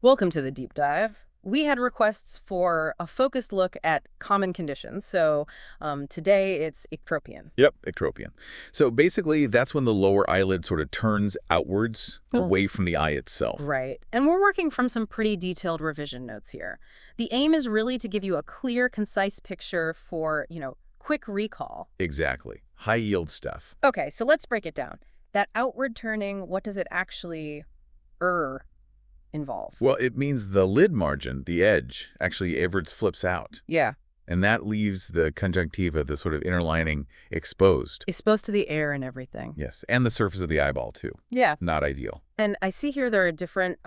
Welcome to the deep dive. We had requests for a focused look at common conditions, so today it's ectropion. Yep, ectropion. So basically, that's when the lower eyelid sort of turns outwards Oh. away from the eye itself. Right, and we're working from some pretty detailed revision notes here. The aim is really to give you a clear, concise picture for, quick recall. Exactly. High yield stuff. Okay, so let's break it down. That outward turning, what does it actually involve? Well, it means the lid margin, the edge, actually everts flips out. Yeah, And that leaves the conjunctiva, the sort of inner lining, exposed. exposed to the air and everything. Yes, and the surface of the eyeball, too. Yeah, Not ideal. and I see here there are different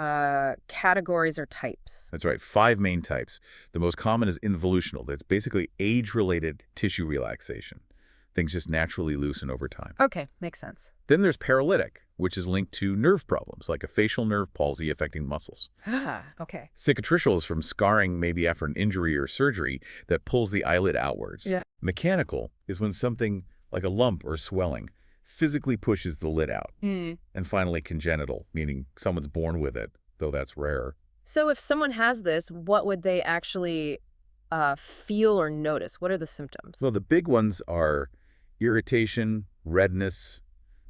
categories or types. That's right, 5 main types. The most common is involutional. That's basically age-related tissue relaxation. Things just naturally loosen over time. Okay, makes sense. Then there's paralytic, which is linked to nerve problems, like a facial nerve palsy affecting muscles. Ah, okay. Cicatricial is from scarring, maybe after an injury or surgery, that pulls the eyelid outwards. Yeah. Mechanical is when something, like a lump or swelling, physically pushes the lid out. Mm. And finally, congenital, meaning someone's born with it, though that's rare. So if someone has this, what would they actually feel or notice? What are the symptoms? So the big ones are irritation, redness,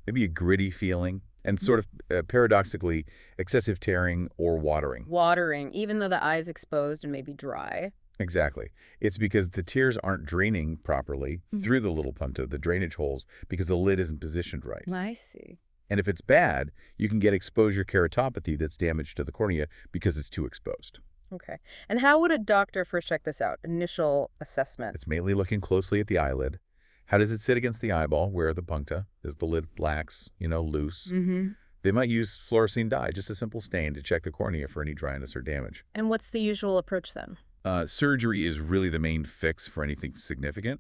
maybe a gritty feeling, and sort of paradoxically, excessive tearing or watering. Watering, even though the eye's exposed and maybe dry. Exactly. It's because the tears aren't draining properly through the little puncta, the drainage holes, because the lid isn't positioned right. I see. And if it's bad, you can get exposure keratopathy that's damage to the cornea because it's too exposed. Okay. And how would a doctor first check this out? Initial assessment. It's mainly looking closely at the eyelid. How does it sit against the eyeball? Where are the puncta? Is the lid lax, loose? Mm-hmm. They might use fluorescein dye, just a simple stain, to check the cornea for any dryness or damage. And what's the usual approach then? Surgery is really the main fix for anything significant,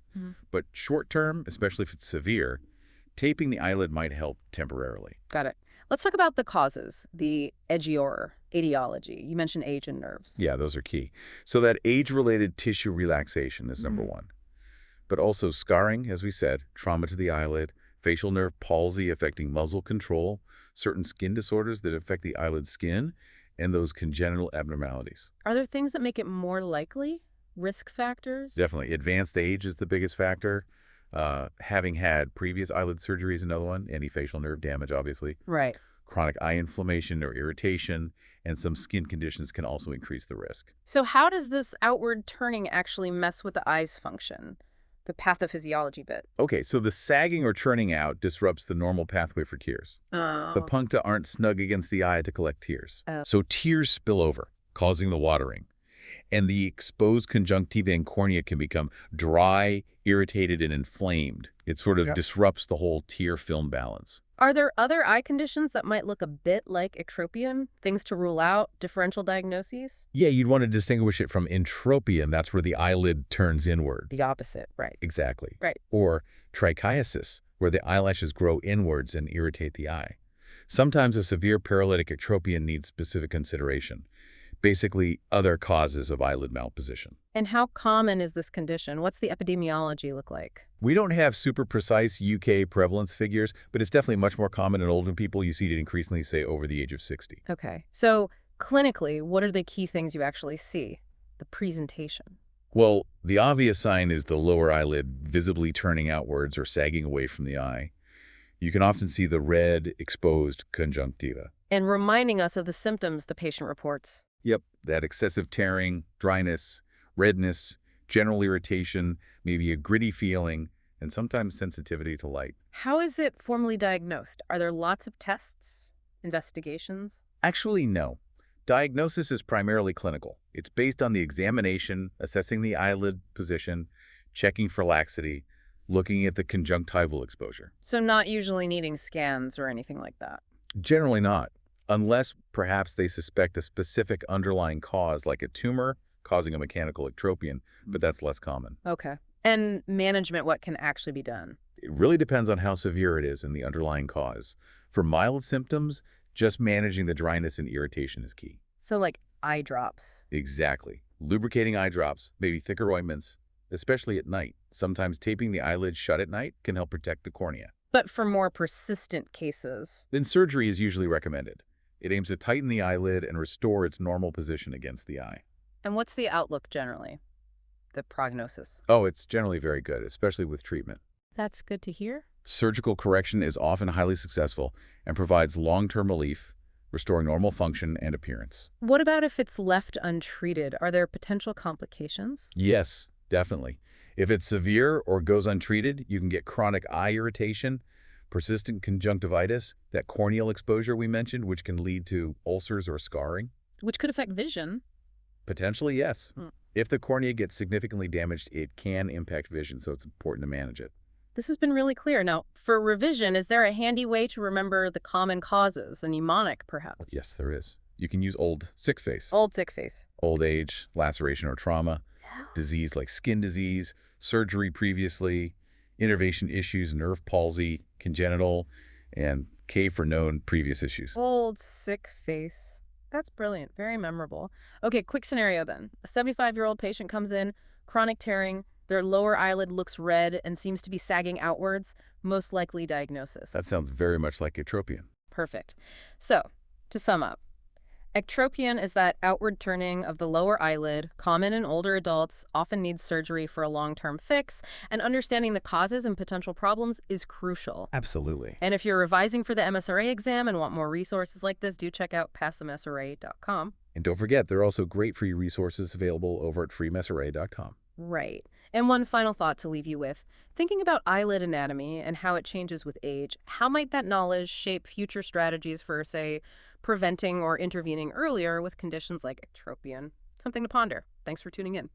but short term, especially if it's severe, taping the eyelid might help temporarily. Got it. Let's talk about the causes, the etiology. You mentioned age and nerves. Yeah, those are key. So that age-related tissue relaxation is number one. But also scarring, as we said, trauma to the eyelid, facial nerve palsy affecting muzzle control, certain skin disorders that affect the eyelid skin, and those congenital abnormalities. Are there things that make it more likely? Risk factors? Definitely. Advanced age is the biggest factor. Having had previous eyelid surgery is another one. Any facial nerve damage, obviously. Right. Chronic eye inflammation or irritation, and some skin conditions can also increase the risk. So how does this outward turning actually mess with the eye's function? The pathophysiology bit. Okay, so the sagging or churning out disrupts the normal pathway for tears. Oh. The puncta aren't snug against the eye to collect tears. Oh. So tears spill over, causing the watering. And the exposed conjunctiva and cornea can become dry, irritated, and inflamed. It sort of disrupts the whole tear film balance. Are there other eye conditions that might look a bit like ectropion? Things to rule out? Differential diagnoses? Yeah, you'd want to distinguish it from entropion. That's where the eyelid turns inward. The opposite, right. Exactly. Right. Or trichiasis, where the eyelashes grow inwards and irritate the eye. Sometimes a severe paralytic ectropion needs specific consideration. Basically, other causes of eyelid malposition. And how common is this condition? What's the epidemiology look like? We don't have super precise UK prevalence figures, but it's definitely much more common in older people. You see it increasingly, say, over the age of 60. Okay. So clinically, what are the key things you actually see? The presentation. Well, the obvious sign is the lower eyelid visibly turning outwards or sagging away from the eye. You can often see the red, exposed conjunctiva. And reminding us of the symptoms the patient reports. Yep, that excessive tearing, dryness, redness, general irritation, maybe a gritty feeling, and sometimes sensitivity to light. How is it formally diagnosed? Are there lots of tests, investigations? Actually, no. Diagnosis is primarily clinical. It's based on the examination, assessing the eyelid position, checking for laxity, looking at the conjunctival exposure. So not usually needing scans or anything like that. Generally not, unless perhaps they suspect a specific underlying cause like a tumor causing a mechanical ectropion, but that's less common. Okay. And management, what can actually be done? It really depends on how severe it is and the underlying cause. For mild symptoms, just managing the dryness and irritation is key. So like eye drops. Exactly. Lubricating eye drops, maybe thicker ointments, especially at night. Sometimes taping the eyelid shut at night can help protect the cornea. But for more persistent cases. Then surgery is usually recommended. It aims to tighten the eyelid and restore its normal position against the eye. And what's the outlook generally? The prognosis? Oh, it's generally very good, especially with treatment. That's good to hear. Surgical correction is often highly successful and provides long-term relief, restoring normal function and appearance. What about if it's left untreated? Are there potential complications? Yes, definitely. If it's severe or goes untreated, you can get chronic eye irritation, persistent conjunctivitis, that corneal exposure we mentioned, which can lead to ulcers or scarring. Which could affect vision. Potentially, yes. Hmm. If the cornea gets significantly damaged, it can impact vision, so it's important to manage it. This has been really clear. Now, for revision, is there a handy way to remember the common causes, a mnemonic perhaps? Yes, there is. You can use old sick face, Old sick face. old age, laceration or trauma, Yeah. disease like skin disease, surgery previously, innervation issues, nerve palsy, congenital, and K for known previous issues. Old sick face. That's brilliant. Very memorable. Okay, quick scenario then. A 75-year-old patient comes in, chronic tearing, their lower eyelid looks red and seems to be sagging outwards, most likely diagnosis. That sounds very much like Ectropion. Perfect. So, to sum up, ectropion is that outward turning of the lower eyelid, common in older adults, often needs surgery for a long-term fix, and understanding the causes and potential problems is crucial. Absolutely. And if you're revising for the MSRA exam and want more resources like this, do check out passmsra.com. And don't forget, there are also great free resources available over at freemsra.com. Right. And one final thought to leave you with. Thinking about eyelid anatomy and how it changes with age, how might that knowledge shape future strategies for, say, preventing or intervening earlier with conditions like ectropion? Something to ponder. Thanks for tuning in.